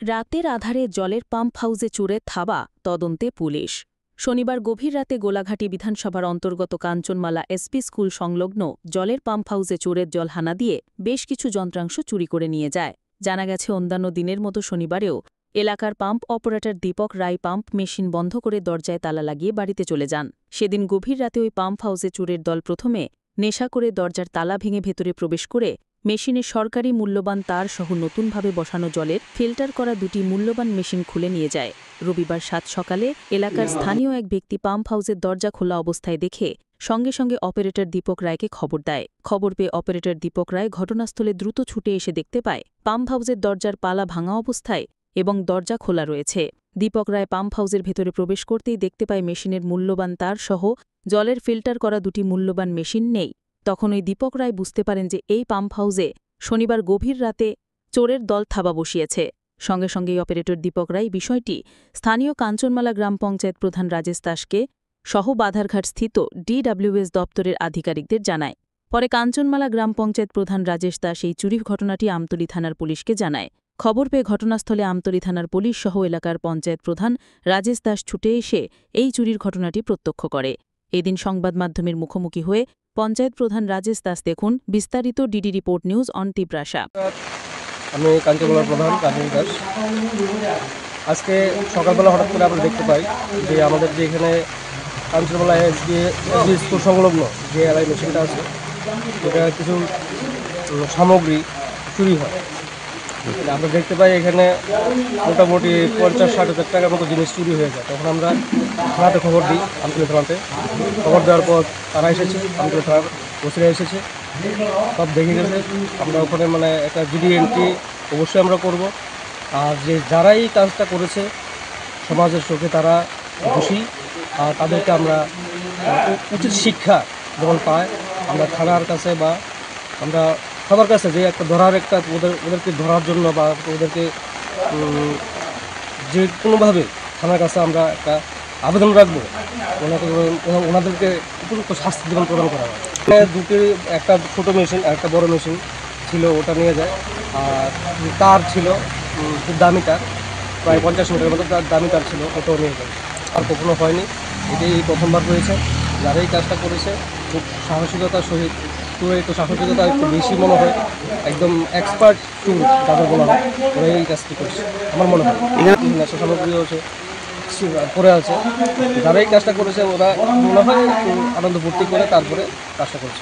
রাতের আধারে জলের পাম্প হাউসে চুরে থাবা তদন্তে পুলিশ। শনিবার গভীর রাতে গোলাঘাটি বিধানসভার অন্তর্গত কাঞ্চনমালা এসপি স্কুল সংলগ্ন জলের পাম্প হাউসে চোরের জল হানা দিয়ে বেশ কিছু যন্ত্রাংশ চুরি করে নিয়ে যায়। জানা গেছে, অন্যান্য দিনের মতো শনিবারেও এলাকার পাম্প অপারেটর দীপক রায় পাম্প মেশিন বন্ধ করে দরজায় তালা লাগিয়ে বাড়িতে চলে যান। সেদিন গভীর রাতে ওই পাম্প হাউসে চোরের দল প্রথমে নেশা করে দরজার তালা ভেঙে ভেতরে প্রবেশ করে মেশিনে সরকারি মূল্যবান তার সহ নতুনভাবে বসানো জলের ফিল্টার করা দুটি মূল্যবান মেশিন খুলে নিয়ে যায়। রবিবার ৭ সকালে এলাকার স্থানীয় এক ব্যক্তি পাম্প হাউসের দরজা খোলা অবস্থায় দেখে সঙ্গে সঙ্গে অপারেটর দীপক রায়কে খবর দেয়। খবর পেয়ে অপারেটর দীপক রায় ঘটনাস্থলে দ্রুত ছুটে এসে দেখতে পায় পাম্প হাউসের দরজার পালা ভাঙা অবস্থায় এবং দরজা খোলা রয়েছে। দীপক রায় পাম্প হাউসের ভেতরে প্রবেশ করতেই দেখতে পায় মেশিনের মূল্যবান তার সহ জলের ফিল্টার করা দুটি মূল্যবান মেশিন নেই। তখন ওই দীপক রায় বুঝতে পারেন যে এই পাম্প হাউসে শনিবার গভীর রাতে চোরের দল থাবা বসিয়েছে। সঙ্গে সঙ্গেই অপারেটর দীপক রায় বিষয়টি স্থানীয় কাঞ্চনমালা গ্রাম পঞ্চায়েত প্রধান রাজেশ দাসকে সহ বাধারঘাট স্থিত DWS দপ্তরের আধিকারিকদের জানায়। পরে কাঞ্চনমালা গ্রাম পঞ্চায়েত প্রধান রাজেশ দাস এই চুরির ঘটনাটি আমতলী থানার পুলিশকে জানায়। খবর পেয়ে ঘটনাস্থলে আমতলী থানার পুলিশ সহ এলাকার পঞ্চায়েত প্রধান রাজেশ দাস ছুটে এসে এই চুরির ঘটনাটি প্রত্যক্ষ করে। এদিন সংবাদ মাধ্যমের মুখোমুখি হয়ে পঞ্চায়েত প্রধান রাজেশ দাস দেখুন বিস্তারিত DD report news on Tiprasa. আমি কাঞ্চনমালার প্রধান রাজেশ দাস। আজকে সকালবেলা হঠাৎ করে আমরা দেখতে পাই যে আমাদের যে এখানে কাঞ্চনমালা এসবি স্কুল সংলগ্ন যে এলআই মেশিনটা আছে, এটা কিছু সামগ্রী চুরি হয়। আমরা দেখতে পাই এখানে মোটামুটি 50-60 হাজার টাকার মতো জিনিস চুরি হয়ে যায়। তখন আমরা থানাতে খবর দিই, আমতলী থানাতে। খবর দেওয়ার পর তারা এসেছে, আমতলী থানার ওসিরা এসেছে, সব দেখে গেছে। আমরা ওখানে একটা জিডি এন্ট্রি অবশ্যই আমরা করব। আর যে যারা এই কাজটা করেছে সমাজের চোখে তারা দোষী, আর তাদেরকে আমরা উচিত শিক্ষা যখন পায় আমরা থানার কাছে বা আমরা সবার কাছে যে ওদেরকে ধরার জন্য বা ওদেরকে যে কোনোভাবে থানার কাছে আমরা একটা আবেদন রাখবো, ওনাদেরকে উপযুক্ত শাস্তি জীবন প্রদান করা হয়। দুটি, একটা ছোটো মেশিন আর একটা বড়ো মেশিন ছিল, ওটা নিয়ে যায়। আর তার ছিল খুব দামি তার, প্রায় 50 মিটারের মতো দামি তার ছিল, ওটাও নিয়ে যায়। আর কখনো হয়নি, এটাই প্রথমবার হয়েছে। যারা এই কাজটা করেছে খুব সাহসিকতার সহিত, একটু সাহসিকতা একটু বেশি মনে হয়, একদম এক্সপার্ট টুল যাদের বলা হয়, ওরা এই কাজটি করছে আমার মনে হয়। নেশা সামগ্রীও আছে পরে আছে। যারা এই কাজটা করেছে ওরা মনে হয় একটু আনন্দ ফুর্তি করে তারপরে কাজটা করেছে।